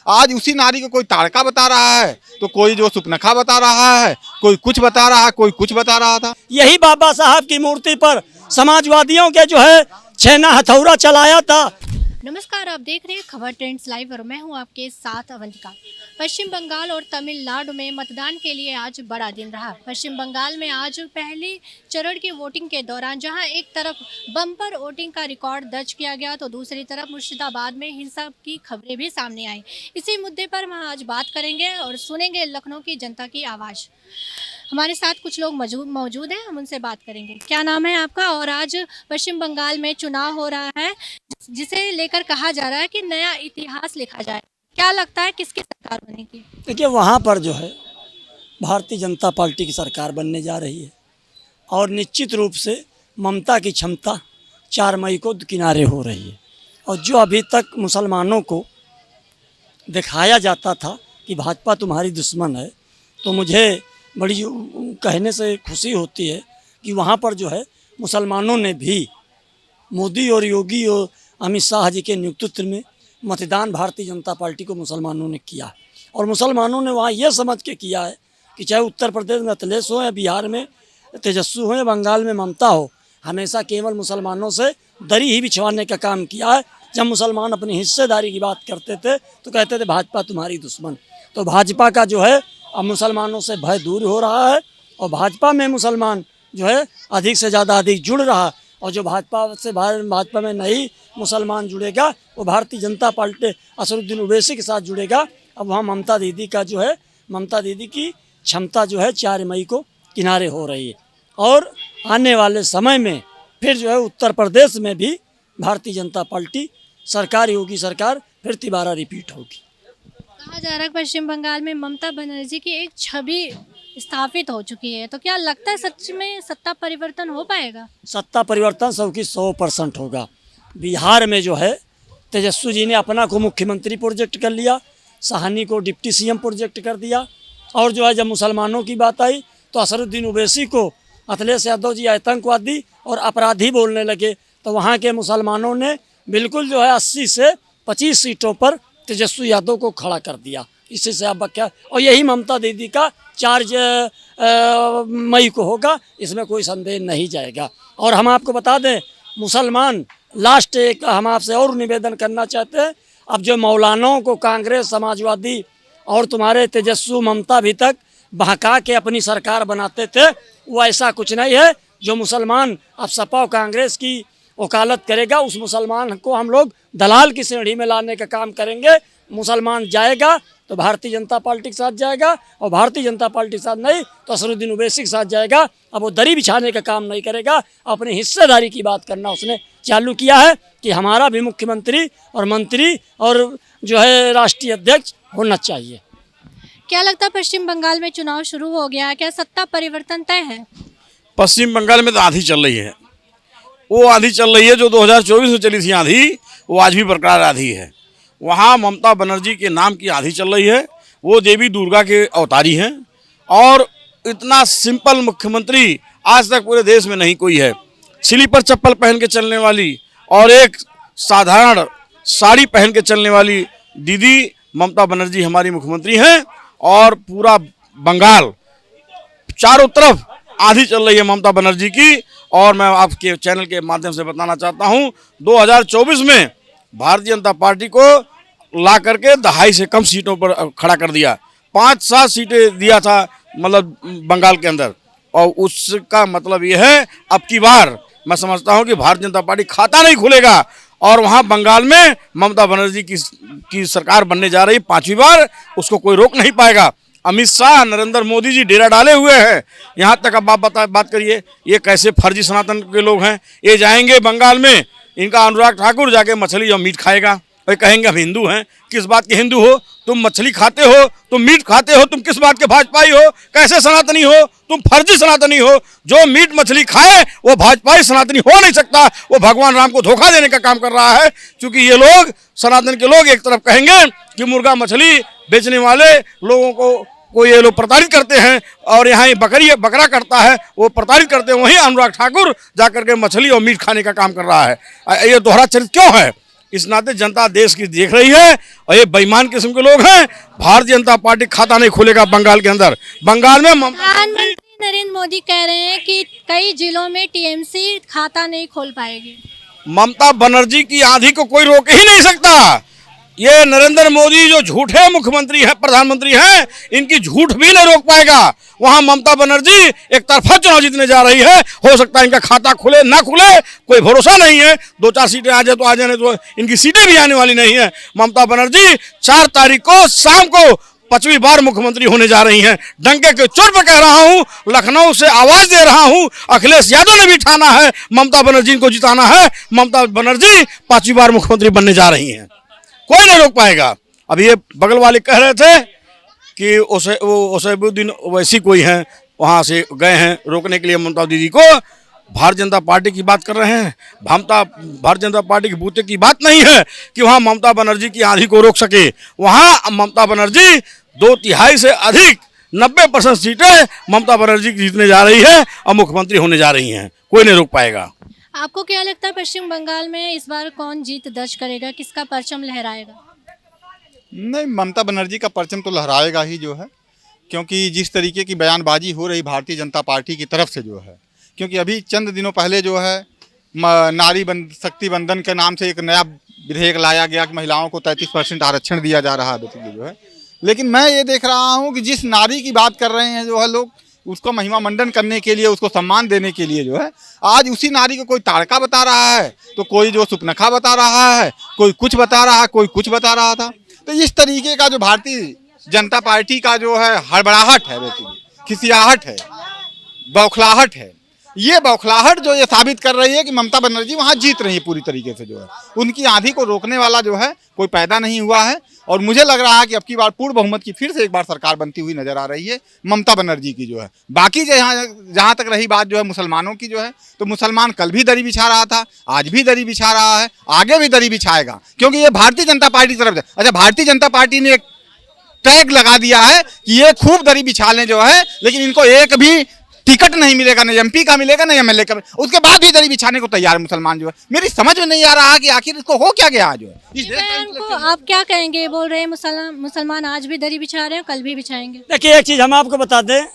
आज उसी नारी को कोई ताड़का बता रहा है, तो कोई जो सुपनखा बता रहा है, कोई कुछ बता रहा है, कोई कुछ बता रहा था। यही बाबा साहब की मूर्ति पर समाजवादियों के जो है छेना हथौड़ा चलाया था। नमस्कार, आप देख रहे हैं खबर ट्रेंड्स लाइव और मैं हूं आपके साथ अवंतिका। पश्चिम बंगाल और तमिलनाडु में मतदान के लिए आज बड़ा दिन रहा। पश्चिम बंगाल में आज पहली चरण की वोटिंग के दौरान जहां एक तरफ बम्पर वोटिंग का रिकॉर्ड दर्ज किया गया, तो दूसरी तरफ मुर्शिदाबाद में हिंसा की खबरें भी सामने आई। इसी मुद्दे पर हम आज बात करेंगे और सुनेंगे लखनऊ की जनता की आवाज़। हमारे साथ कुछ लोग मौजूद हैं, हम उनसे बात करेंगे। क्या नाम है आपका? और आज पश्चिम बंगाल में चुनाव हो रहा है जिसे लेकर कहा जा रहा है कि नया इतिहास लिखा जाए, क्या लगता है किसकी सरकार बनेगी? देखिए, वहाँ पर जो है भारतीय जनता पार्टी की सरकार बनने जा रही है और निश्चित रूप से ममता की क्षमता 4 मई को किनारे हो रही है। और जो अभी तक मुसलमानों को दिखाया जाता था कि भाजपा तुम्हारी दुश्मन है, तो मुझे बड़ी कहने से खुशी होती है कि वहाँ पर जो है मुसलमानों ने भी मोदी और योगी और अमित शाह जी के नेतृत्व में मतदान भारतीय जनता पार्टी को मुसलमानों ने किया। और मुसलमानों ने वहाँ ये समझ के किया है कि चाहे उत्तर प्रदेश में अखिलेश हो या बिहार में तेजस्वी हो या बंगाल में ममता हो, हमेशा केवल मुसलमानों से दरी ही बिछवाने का काम किया है। जब मुसलमान अपनी हिस्सेदारी की बात करते थे तो कहते थे भाजपा तुम्हारी दुश्मन। तो भाजपा का जो है अब मुसलमानों से भय दूर हो रहा है और भाजपा में मुसलमान जो है अधिक से ज़्यादा अधिक जुड़ रहा है। और जो भाजपा में नहीं मुसलमान जुड़ेगा वो भारतीय जनता पार्टी असरुद्दीन ओवैसी के साथ जुड़ेगा। अब वहाँ ममता दीदी की क्षमता जो है 4 मई को किनारे हो रही है। और आने वाले समय में फिर जो है उत्तर प्रदेश में भी भारतीय जनता पार्टी सरकार, योगी सरकार फिर तिबारा रिपीट होगी। कहा जा रहा है पश्चिम बंगाल में ममता बनर्जी की एक छवि स्थापित हो चुकी है, तो क्या लगता है सच में सत्ता परिवर्तन हो पाएगा? सत्ता परिवर्तन सबकी 100% होगा। बिहार में जो है तेजस्वी जी ने अपना को मुख्यमंत्री प्रोजेक्ट कर लिया, साहनी को डिप्टी सीएम प्रोजेक्ट कर दिया। और जो है जब मुसलमानों की बात आई तो असरुद्दीन ओवैसी को अखिलेश यादव जी आतंकवादी और अपराधी बोलने लगे। तो वहाँ के मुसलमानों ने बिल्कुल जो है 80 से 25 सीटों पर तेजस्वी यादव को खड़ा कर दिया। इसी से आप क्या, और यही ममता दीदी का 4 मई को होगा, इसमें कोई संदेह नहीं जाएगा। और हम आपको बता दें, मुसलमान लास्ट एक हम आपसे और निवेदन करना चाहते हैं, अब जो मौलानाओं को कांग्रेस, समाजवादी और तुम्हारे तेजस्वी ममता भी तक बहका के अपनी सरकार बनाते थे, वो ऐसा कुछ नहीं है। जो मुसलमान अब सपा और कांग्रेस की वकालत करेगा, उस मुसलमान को हम लोग दलाल की श्रेणी में लाने का काम करेंगे। मुसलमान जाएगा तो भारतीय जनता पार्टी के साथ जाएगा और भारतीय जनता पार्टी के साथ नहीं तो असरुद्दीन ओवैसी के साथ जाएगा। अब वो दरी बिछाने का काम नहीं करेगा, अपनी हिस्सेदारी की बात करना उसने चालू किया है कि हमारा भी मुख्यमंत्री और मंत्री और जो है राष्ट्रीय अध्यक्ष होना चाहिए। क्या लगता है पश्चिम बंगाल में चुनाव शुरू हो गया, क्या सत्ता परिवर्तन तय है? पश्चिम बंगाल में तो आंधी चल रही है। वो आंधी चल रही है जो 2024 में चली थी आंधी, वो आज भी बरकरार आंधी है। वहाँ ममता बनर्जी के नाम की आंधी चल रही है। वो देवी दुर्गा के अवतारी हैं और इतना सिंपल मुख्यमंत्री आज तक पूरे देश में नहीं कोई है। स्लीपर चप्पल पहन के चलने वाली और एक साधारण साड़ी पहन के चलने वाली दीदी ममता बनर्जी हमारी मुख्यमंत्री हैं। और पूरा बंगाल चारों तरफ आंधी चल रही है ममता बनर्जी की। और मैं आपके चैनल के माध्यम से बताना चाहता हूं, 2024 में भारतीय जनता पार्टी को ला करके 2.5 से कम सीटों पर खड़ा कर दिया। 5-7 सीटें दिया था मतलब बंगाल के अंदर। और उसका मतलब ये है अब की बार मैं समझता हूं कि भारतीय जनता पार्टी खाता नहीं खुलेगा और वहां बंगाल में ममता बनर्जी की सरकार बनने जा रही 5वीं बार, उसको कोई रोक नहीं पाएगा। अमित शाह, नरेंद्र मोदी जी डेरा डाले हुए हैं। यहाँ तक अब आप बात करिए, ये कैसे फर्जी सनातन के लोग हैं। ये जाएंगे बंगाल में, इनका अनुराग ठाकुर जाके मछली और मीट खाएगा और कहेंगे हम हिंदू हैं। किस बात के हिंदू हो? तुम मछली खाते हो, तुम मीट खाते हो, तुम किस बात के भाजपाई हो? कैसे सनातनी हो? तुम फर्जी सनातनी हो। जो मीट मछली खाए वो भाजपाई सनातनी हो नहीं सकता। वो भगवान राम को धोखा देने का काम कर रहा है। क्योंकि ये लोग सनातन के लोग एक तरफ कहेंगे कि मुर्गा मछली बेचने वाले लोगों को ये लोग प्रताड़ित करते हैं और यहाँ बकरा करता है, वो प्रताड़ित करते हैं। वहीं अनुराग ठाकुर जाकर के मछली और मीट खाने का काम कर रहा है। ये दोहरा चरित्र क्यों है? इस नाते जनता देश की देख रही है और ये बेईमान किस्म के लोग हैं। भारतीय जनता पार्टी खाता नहीं खोलेगा बंगाल के अंदर। बंगाल में प्रधानमंत्री नरेंद्र मोदी कह रहे हैं कि कई जिलों में टीएमसी खाता नहीं खोल पाएगी। ममता बनर्जी की आंधी को कोई रोक ही नहीं सकता। ये नरेंद्र मोदी जो झूठे मुख्यमंत्री है, प्रधानमंत्री हैं, इनकी झूठ भी नहीं रोक पाएगा। वहां ममता बनर्जी एक तरफा चुनाव जीतने जा रही है। हो सकता है इनका खाता खुले ना खुले, कोई भरोसा नहीं है। 2-4 सीटें आ जाए तो आ जाने, तो इनकी सीटें भी आने वाली नहीं है। ममता बनर्जी 4 तारीख को शाम को 5वीं बार मुख्यमंत्री होने जा रही हैं। डंके के चोट पर कह रहा हूं, लखनऊ से आवाज दे रहा हूं, अखिलेश यादव ने भी ठाना है ममता बनर्जी को जिताना है। ममता बनर्जी 5वीं बार मुख्यमंत्री बनने जा रही हैं, कोई नहीं रोक पाएगा। अब ये बगल वाले कह रहे थे कि ओसैबुद्दीन वैसी कोई हैं, वहां से गए हैं रोकने के लिए ममता दीदी को। भारतीय जनता पार्टी की बात कर रहे हैं। भारतीय जनता पार्टी के बूते की बात नहीं है कि वहां ममता बनर्जी की आंधी को रोक सके। वहां ममता बनर्जी 2/3 से अधिक 90% सीटें ममता बनर्जी की जीतने जा रही है और मुख्यमंत्री होने जा रही हैं, कोई नहीं रोक पाएगा। आपको क्या लगता है पश्चिम बंगाल में इस बार कौन जीत दर्ज करेगा, किसका परचम लहराएगा? नहीं, ममता बनर्जी का परचम तो लहराएगा ही जो है, क्योंकि जिस तरीके की बयानबाजी हो रही भारतीय जनता पार्टी की तरफ से जो है, क्योंकि अभी चंद दिनों पहले जो है नारी शक्ति बंधन के नाम से एक नया विधेयक लाया गया कि महिलाओं को 33% आरक्षण दिया जा रहा है जो है। लेकिन मैं ये देख रहा हूँ कि जिस नारी की बात कर रहे हैं जो है लोग, उसको महिमा मंडन करने के लिए, उसको सम्मान देने के लिए जो है, आज उसी नारी को कोई ताड़का बता रहा है, तो कोई जो सुपनखा बता रहा है, कोई कुछ बता रहा है, कोई कुछ बता रहा था। तो इस तरीके का जो भारतीय जनता पार्टी का जो है हड़बड़ाहट है, खिसियाहट है, बौखलाहट है, ये बौखलाहट जो ये साबित कर रही है कि ममता बनर्जी वहाँ जीत रही है पूरी तरीके से जो है। उनकी आंधी को रोकने वाला जो है कोई पैदा नहीं हुआ है। और मुझे लग रहा है कि अब की बार पूर्ण बहुमत की फिर से एक बार सरकार बनती हुई नजर आ रही है ममता बनर्जी की जो है। बाकी जहाँ तक रही बात जो है मुसलमानों की जो है, तो मुसलमान कल भी दरी बिछा रहा था, आज भी दरी बिछा रहा है, आगे भी दरी बिछाएगा, क्योंकि ये भारतीय जनता पार्टी की तरफ से। अच्छा, भारतीय जनता पार्टी ने एक टैग लगा दिया है कि ये खूब दरी बिछा लें जो है, लेकिन इनको एक भी टिकट नहीं मिलेगा, न एमपी का मिलेगा न एमएलए का, उसके बाद भी दरी बिछाने को तैयार मुसलमान जो है। मेरी समझ में नहीं आ रहा कि आखिर इसको हो क्या गया जो है। इस बयान को आप क्या कहेंगे? बोल रहे हैं मुसलमान आज भी दरी बिछा रहे हैं, कल भी बिछाएंगे। देखिए, एक चीज़ हम आपको बता दें,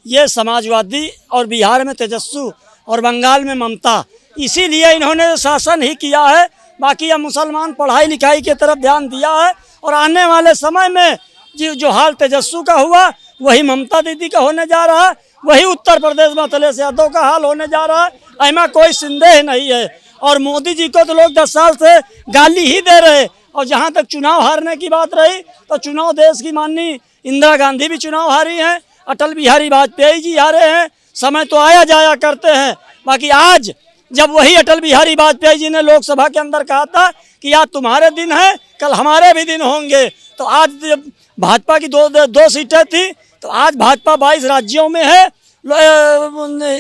ये समाजवादी और बिहार में तेजस्वी और बंगाल में ममता, इसीलिए इन्होंने शासन ही किया है। बाकी अब मुसलमान पढ़ाई लिखाई की तरफ ध्यान दिया है और आने वाले समय में जो हाल तेजस्वी का हुआ वही ममता दीदी का होने जा रहा है, वही उत्तर प्रदेश में अखिलेश यादव का हाल होने जा रहा है। ऐमा कोई संदेह नहीं है। और मोदी जी को तो लोग 10 साल से गाली ही दे रहे। और जहाँ तक चुनाव हारने की बात रही, तो चुनाव देश की माननीय इंदिरा गांधी भी चुनाव हारी हैं, अटल बिहारी वाजपेयी जी हारे हैं। समय तो आया जाया करते हैं। बाकी आज जब वही अटल बिहारी वाजपेयी जी ने लोकसभा के अंदर कहा था कि आज तुम्हारे दिन है, कल हमारे भी दिन होंगे, तो आज जब भाजपा की दो सीटें थी, तो आज भाजपा 22 राज्यों में है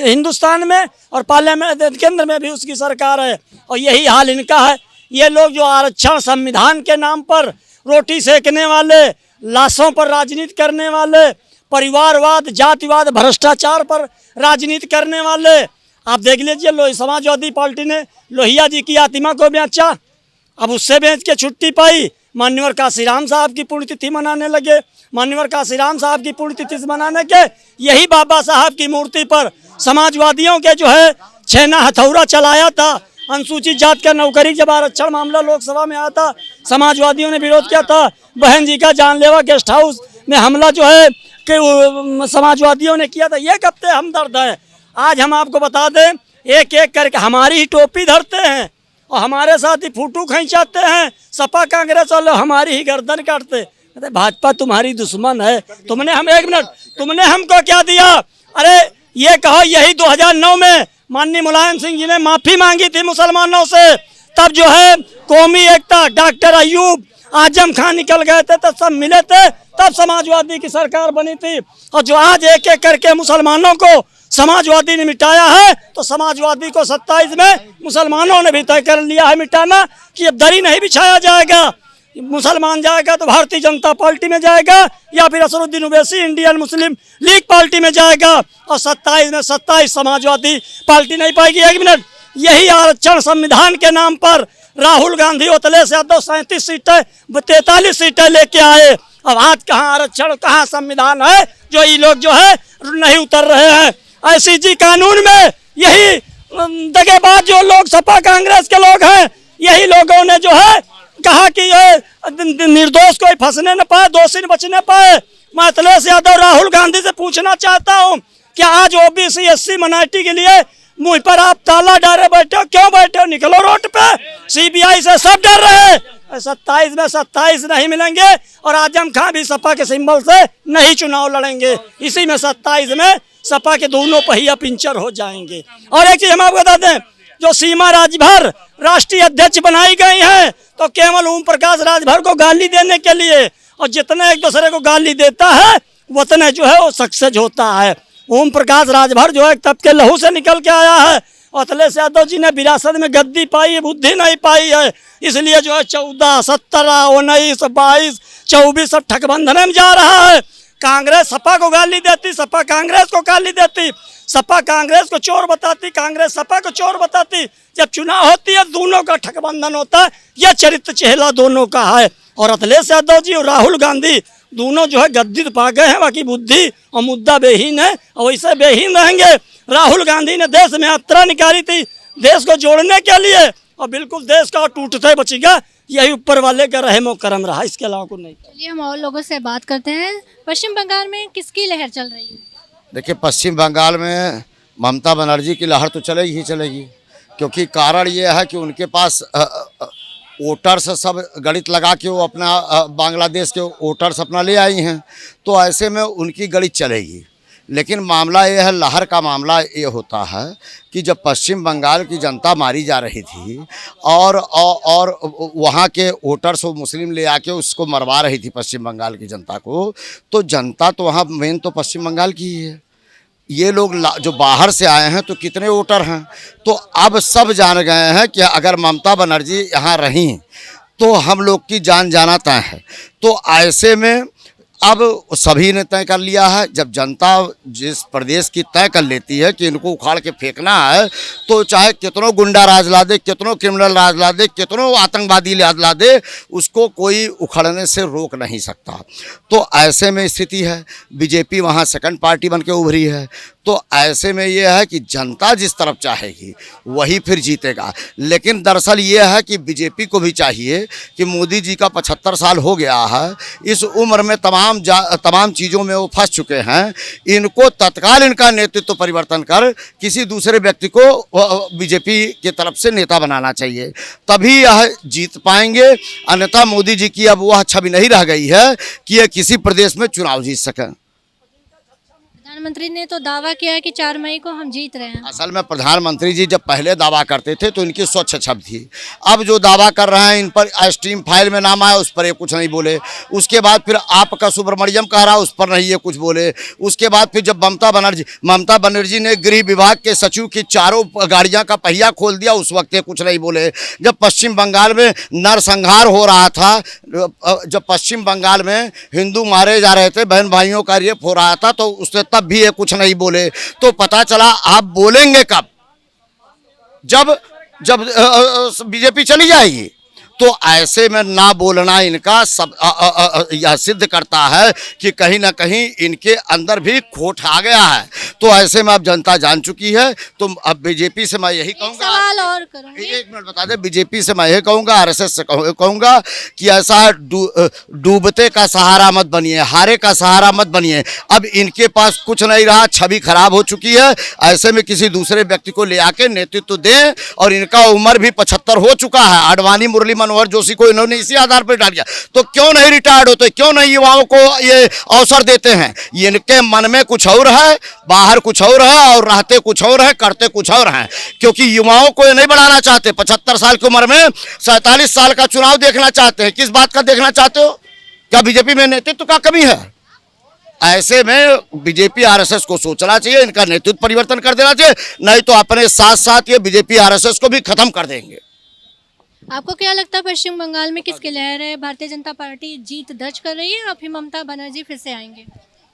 हिंदुस्तान में, और पार्लियामेंट केंद्र में भी उसकी सरकार है। और यही हाल इनका है। ये लोग जो आरक्षण संविधान के नाम पर रोटी सेकने वाले, लाशों पर राजनीति करने वाले, परिवारवाद, जातिवाद, भ्रष्टाचार पर राजनीति करने वाले, आप देख लीजिए समाजवादी पार्टी ने लोहिया जी की आत्मा को बेचा, अब उससे बेच के छुट्टी पाई। मान्यवर काशीराम साहब की पुण्यतिथि मनाने लगे। मान्यवर काशीराम साहब की पुण्यतिथि मनाने के यही बाबा साहब की मूर्ति पर समाजवादियों के जो है छेना हथौड़ा चलाया था। अनुसूचित जात का नौकरी जब आरक्षण मामला लोकसभा में आया था, समाजवादियों ने विरोध किया था। बहन जी का जानलेवा गेस्ट हाउस में हमला जो है कि समाजवादियों ने किया था। ये कब से हमदर्द है। आज हम आपको बता दें, एक एक करके हमारी ही टोपी धरते हैं और हमारे साथ ही फोटो खींचाते हैं। सपा कांग्रेस वाले हमारी ही गर्दन काटते। भाजपा तुम्हारी दुश्मन है। तुमने हमको क्या दिया? अरे ये कहो, यही 2009 में माननीय मुलायम सिंह जी ने माफी मांगी थी मुसलमानों से, तब जो है कौमी एकता, डॉक्टर अयूब, आजम खान निकल गए थे, तब सब मिले थे, तब समाजवादी की सरकार बनी थी। और जो आज एक एक करके मुसलमानों को समाजवादी ने मिटाया है, तो समाजवादी को 27 में मुसलमानों ने भी तय कर लिया है मिटाना कि अब दरी नहीं बिछाया जाएगा। मुसलमान जाएगा तो भारतीय जनता पार्टी में जाएगा, या फिर Asaruddin Owaisi Indian Muslim league party में जाएगा। और 27 में 27 समाजवादी पार्टी नहीं पाएगी। एक मिनट, यही आरक्षण संविधान के नाम पर राहुल गांधी अखिलेश यादव 37 सीटें 43 सीटें लेके आए। अब आज कहाँ आरक्षण कहाँ संविधान है जो ये लोग जो है नहीं उतर रहे हैं। ICJ कानून में यही दगेबाज जो लोग सपा कांग्रेस के लोग हैं, यही लोगों ने जो है कहा कि ये निर्दोष कोई फंसने न पाए, दोषी न बचने पाए। मैं अखिलेश यादव राहुल गांधी से पूछना चाहता हूँ कि आज OBC SC माइनॉरिटी के लिए मुंह पर आप ताला डाले बैठे हो, क्यों बैठे हो? निकलो रोड पे। CBI से सब डर रहे हैं। 27 में 27 नहीं मिलेंगे और आजम खान भी सपा के सिंबल से नहीं चुनाव लड़ेंगे। इसी में 27 में सपा के दोनों पहिया पिंचर हो जाएंगे। और एक चीज हम आपको बता दें, जो सीमा राजभर राष्ट्रीय अध्यक्ष बनाई गई है तो केवल ओम प्रकाश राजभर को गाली देने के लिए, और जितने एक दूसरे को गाली देता है उतने जो है वो सक्सेस होता है। ओम प्रकाश राजभर जो है तब के लहू से निकल के आया है। अखिलेश यादव जी ने विरासत में गद्दी पाई है, बुद्धि नहीं पाई है, इसलिए जो है 14, 17, 19, 22, 24 सब ठगबंधन में जा रहा है। कांग्रेस सपा को गाली देती, सपा कांग्रेस को गाली देती, सपा कांग्रेस को चोर बताती, कांग्रेस सपा को चोर बताती। जब चुनाव होती है दोनों का ठगबंधन होता है। यह चरित्र चेहरा दोनों का है। और अखिलेश यादव जी और राहुल गांधी दोनों जो है गद्दी तो पा गए हैं, बाकी बुद्धि और मुद्दा बेहीन है और वैसे बेहीन रहेंगे। राहुल गांधी ने देश में यात्रा निकाली थी देश को जोड़ने के लिए, और बिल्कुल देश का टूटते बचेगा। यही ऊपर वाले का रहमो करम रहा, इसके अलावा कुछ नहीं। चलिए हम और लोगों से बात करते हैं। पश्चिम बंगाल में किसकी लहर चल रही है? देखिए, पश्चिम बंगाल में ममता बनर्जी की लहर तो चलेगी ही चलेगी, क्योंकि कारण ये है कि उनके पास वोटर्स सब गणित लगा के वो अपना बांग्लादेश के वोटर्स अपना ले आई हैं, तो ऐसे में उनकी गणित चलेगी। लेकिन मामला ये है, लहर का मामला ये होता है कि जब पश्चिम बंगाल की जनता मारी जा रही थी और वहाँ के वोटर्स वो मुस्लिम ले आके उसको मरवा रही थी पश्चिम बंगाल की जनता को, तो जनता तो वहाँ मेन तो पश्चिम बंगाल की ही है। ये लोग जो बाहर से आए हैं तो कितने वोटर हैं, तो अब सब जान गए हैं कि अगर ममता बनर्जी यहाँ रहीं तो हम लोग की जान जाना तय है। तो ऐसे में अब सभी ने तय कर लिया है, जब जनता जिस प्रदेश की तय कर लेती है कि इनको उखाड़ के फेंकना है, तो चाहे कितनों गुंडा राज ला दे, कितनों क्रिमिनल राज ला दे, कितनों आतंकवादी राज ला दे, उसको कोई उखड़ने से रोक नहीं सकता। तो ऐसे में स्थिति है, बीजेपी वहाँ सेकंड पार्टी बन के उभरी है। तो ऐसे में ये है कि जनता जिस तरफ चाहेगी वही फिर जीतेगा। लेकिन दरअसल ये है कि बीजेपी को भी चाहिए कि मोदी जी का 75 साल हो गया है, इस उम्र में तमाम चीज़ों में वो फंस चुके हैं। इनको तत्काल इनका नेतृत्व परिवर्तन कर किसी दूसरे व्यक्ति को बीजेपी की तरफ से नेता बनाना चाहिए, तभी यह जीत पाएंगे। अन्यथा मोदी जी की अब वह छवि नहीं रह गई है कि यह किसी प्रदेश में चुनाव जीत सकें। प्रधानमंत्री ने तो दावा किया है कि 4 मई को हम जीत रहे हैं। असल में प्रधानमंत्री जी जब पहले दावा करते थे तो इनकी स्वच्छ छवि थी। अब जो दावा कर रहे हैं, इन पर स्ट्रीम फाइल में नाम आया, उस पर ये कुछ नहीं बोले। उसके बाद फिर आपका सुब्रमण्यम कह रहा, उस पर नहीं ये कुछ बोले। उसके बाद फिर जब ममता बनर्जी ने गृह विभाग के सचिव की 4 गाड़ियाँ का पहिया खोल दिया, उस वक्त ये कुछ नहीं बोले। जब पश्चिम बंगाल में नरसंहार हो रहा था, जब पश्चिम बंगाल में हिंदू मारे जा रहे थे, बहन भाइयों का रेप हो रहा था, तो उससे तब भी ये कुछ नहीं बोले। तो पता चला आप बोलेंगे कब? जब बीजेपी चली जाएगी। तो ऐसे में ना बोलना इनका सब यह सिद्ध करता है कि कहीं ना कहीं इनके अंदर भी खोट आ गया है। तो ऐसे में अब जनता जान चुकी है। तो अब बीजेपी से मैं यही कहूँगा, सवाल और करूँगी, एक मिनट बता दे, बीजेपी से मैं यही कहूँगा, RSS से कहूँगा कि ऐसा डूबते का सहारा मत बनिए, हारे का सहारा मत बनिए। अब इनके पास कुछ नहीं रहा, छवि खराब हो चुकी है। ऐसे में किसी दूसरे व्यक्ति को ले आके नेतृत्व दें, और इनका उम्र भी 75 हो चुका है। आडवाणी, मुरली मनोहर जोशी को इन्होंने इसी आधार पर डाल दिया, तो क्यों नहीं रिटायर्ड होते, क्यों नहीं युवाओं को ये अवसर देते हैं? इनके मन में कुछ और है, बाहर कुछ और है, और रहते कुछ और है, करते कुछ और हैं। क्योंकि युवाओं को ये नहीं बढ़ाना चाहते। 75 साल की उम्र में 47 साल का चुनाव देखना चाहते हैं। किस बात का देखना चाहते हो? क्या बीजेपी में नेतृत्व का कमी है? ऐसे में बीजेपी RSS को सोचना चाहिए, इनका नेतृत्व परिवर्तन कर देना चाहिए, नहीं तो अपने साथ साथ ये बीजेपी RSS को भी खत्म कर देंगे। आपको क्या लगता है पश्चिम बंगाल में किसकी लहर है? भारतीय जनता पार्टी जीत दर्ज कर रही है या फिर ममता बनर्जी फिर से आएंगे?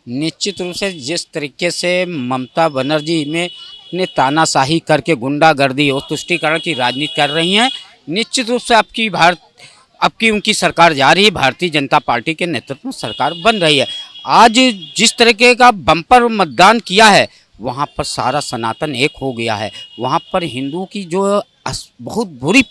निश्चित रूप से जिस तरीके से ममता बनर्जी में ने तानाशाही करके गुंडागर्दी और तुष्टीकरण की राजनीति कर रही हैं। निश्चित रूप से अब की उनकी सरकार जा रही है, भारतीय जनता पार्टी के नेतृत्व में सरकार बन रही है। आज जिस तरीके का बम्पर मतदान किया है वहाँ पर सारा सनातन एक हो गया है। वहाँ पर हिंदुओं की जो बहुत बुरी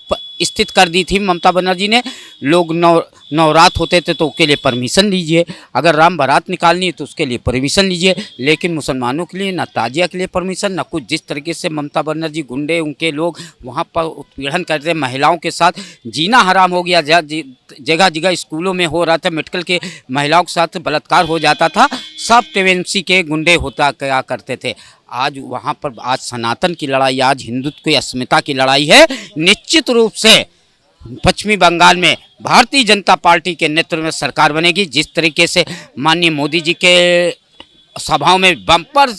स्थिति कर दी थी ममता बनर्जी ने। लोग नवरात होते थे तो उसके लिए परमिशन लीजिए, अगर राम बारात निकालनी है तो उसके लिए परमिशन लीजिए, लेकिन मुसलमानों के लिए ना ताजिया के लिए परमिशन ना कुछ। जिस तरीके से ममता बनर्जी गुंडे उनके लोग वहाँ पर उत्पीड़न करते, महिलाओं के साथ जीना हराम हो गया। जगह जगह स्कूलों में हो रहा था, मेडिकल के महिलाओं के साथ बलात्कार हो जाता था, सब टीएमसी के गुंडे होता क्या करते थे। आज वहाँ पर आज सनातन की लड़ाई, आज हिंदुत्व की अस्मिता की लड़ाई है। निश्चित रूप से पश्चिमी बंगाल में भारतीय जनता पार्टी के नेतृत्व में सरकार बनेगी। जिस तरीके से माननीय मोदी जी के सभाओं में बम्पर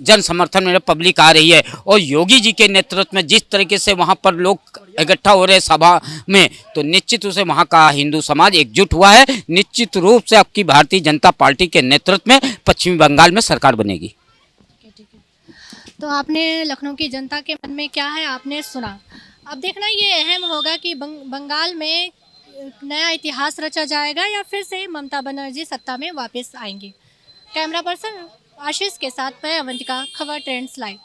जन समर्थन में पब्लिक आ रही है और योगी जी के नेतृत्व में जिस तरीके से वहाँ पर लोग इकट्ठा हो रहे सभा में, तो निश्चित रूप से वहाँ का हिंदू समाज एकजुट हुआ है। निश्चित रूप से अब की भारतीय जनता पार्टी के नेतृत्व में पश्चिमी बंगाल में सरकार बनेगी। तो आपने लखनऊ की जनता के मन में क्या है आपने सुना। अब देखना ये अहम होगा कि बंगाल में नया इतिहास रचा जाएगा या फिर से ममता बनर्जी सत्ता में वापस आएंगी। कैमरा पर्सन आशीष के साथ मैं अवंतिका, खबर ट्रेंड्स लाइव।